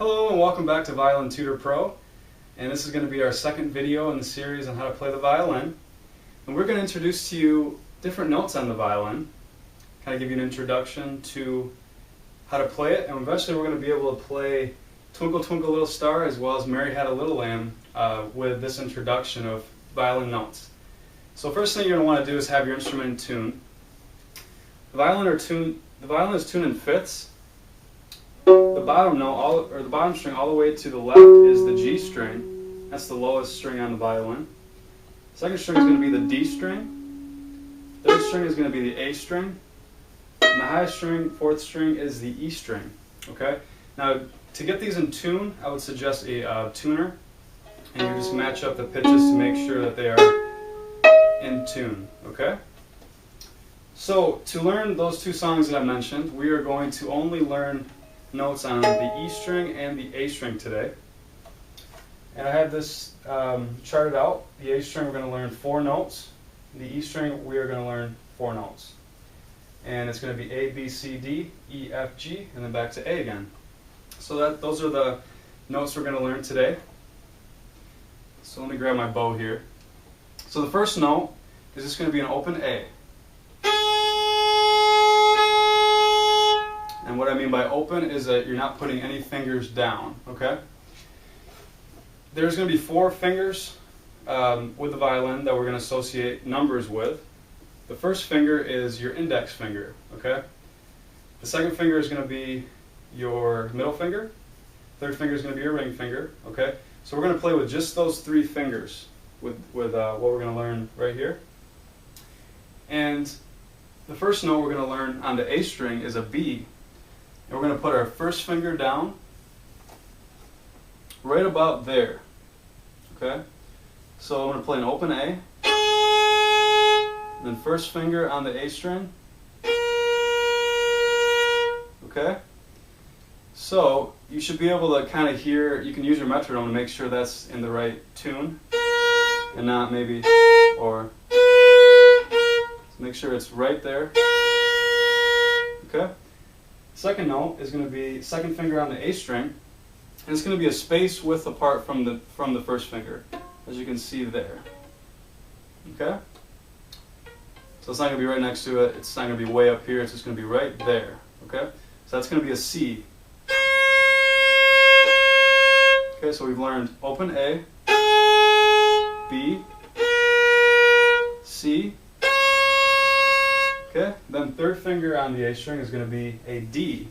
Hello and welcome back to Violin Tutor Pro, and this is going to be our second video in the series on how to play the violin. And we're going to introduce to you different notes on the violin, kind of give you an introduction to how to play it, and eventually we're going to be able to play Twinkle, Twinkle, Little Star as well as Mary Had a Little Lamb with this introduction of violin notes. So first thing you're going to want to do is have your instrument in tune. The violin is tuned in fifths. The bottom note, the bottom string all the way to the left is the G string. That's the lowest string on the violin. Second string is going to be the D string. Third string is going to be the A string. And the highest string, fourth string, is the E string. Okay? Now, to get these in tune, I would suggest a tuner. And you just match up the pitches to make sure that they are in tune. Okay? So, to learn those two songs that I mentioned, we are going to only learn notes on the E string and the A string today. And I have this charted out. The A string we're going to learn 4 notes. The E string we are going to learn 4 notes. And it's going to be A, B, C, D, E, F, G, and then back to A again. So those are the notes we're going to learn today. So let me grab my bow here. So the first note is just going to be an open A. And what I mean by open is that you're not putting any fingers down, okay? There's going to be 4 fingers with the violin that we're going to associate numbers with. The first finger is your index finger, okay? The second finger is going to be your middle finger. Third finger is going to be your ring finger, okay? So we're going to play with just those 3 fingers with what we're going to learn right here. And the first note we're going to learn on the A string is a B. And we're going to put our first finger down right about there. Okay? So I'm going to play an open A. And then first finger on the A string. Okay? So you should be able to kind of hear, you can use your metronome to make sure that's in the right tune. And not maybe, or, so make sure it's right there. Okay? Second note is going to be second finger on the A string, and it's going to be a space width apart from the first finger, as you can see there. Okay? So it's not going to be right next to it, it's not going to be way up here, it's just going to be right there. Okay? So that's going to be a C. Okay, so we've learned open A, B, C. Okay, then third finger on the A string is going to be a D.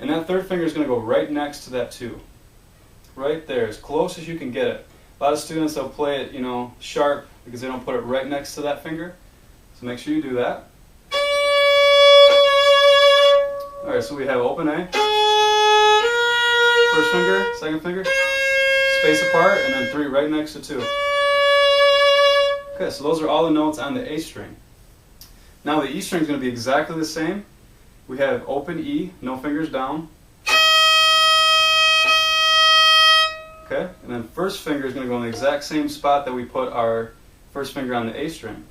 And that third finger is going to go right next to that 2. Right there, as close as you can get it. A lot of students, they'll play it, sharp because they don't put it right next to that finger. So make sure you do that. Alright, so we have open A. First finger, second finger, space apart, and then 3 right next to 2. Okay, so those are all the notes on the A string. Now the E string is going to be exactly the same. We have open E, no fingers down. Okay, and then first finger is going to go in the exact same spot that we put our first finger on the A string.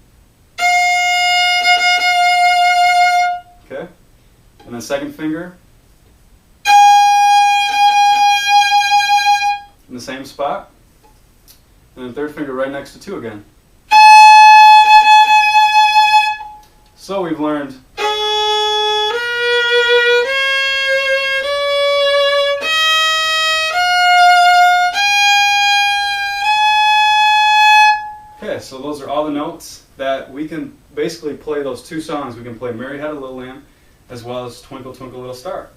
Okay, and then second finger in the same spot. And then third finger right next to 2 again. So we've learned okay, so those are all the notes that we can basically play those 2 songs. We can play Mary Had a Little Lamb as well as Twinkle, Twinkle, Little Star.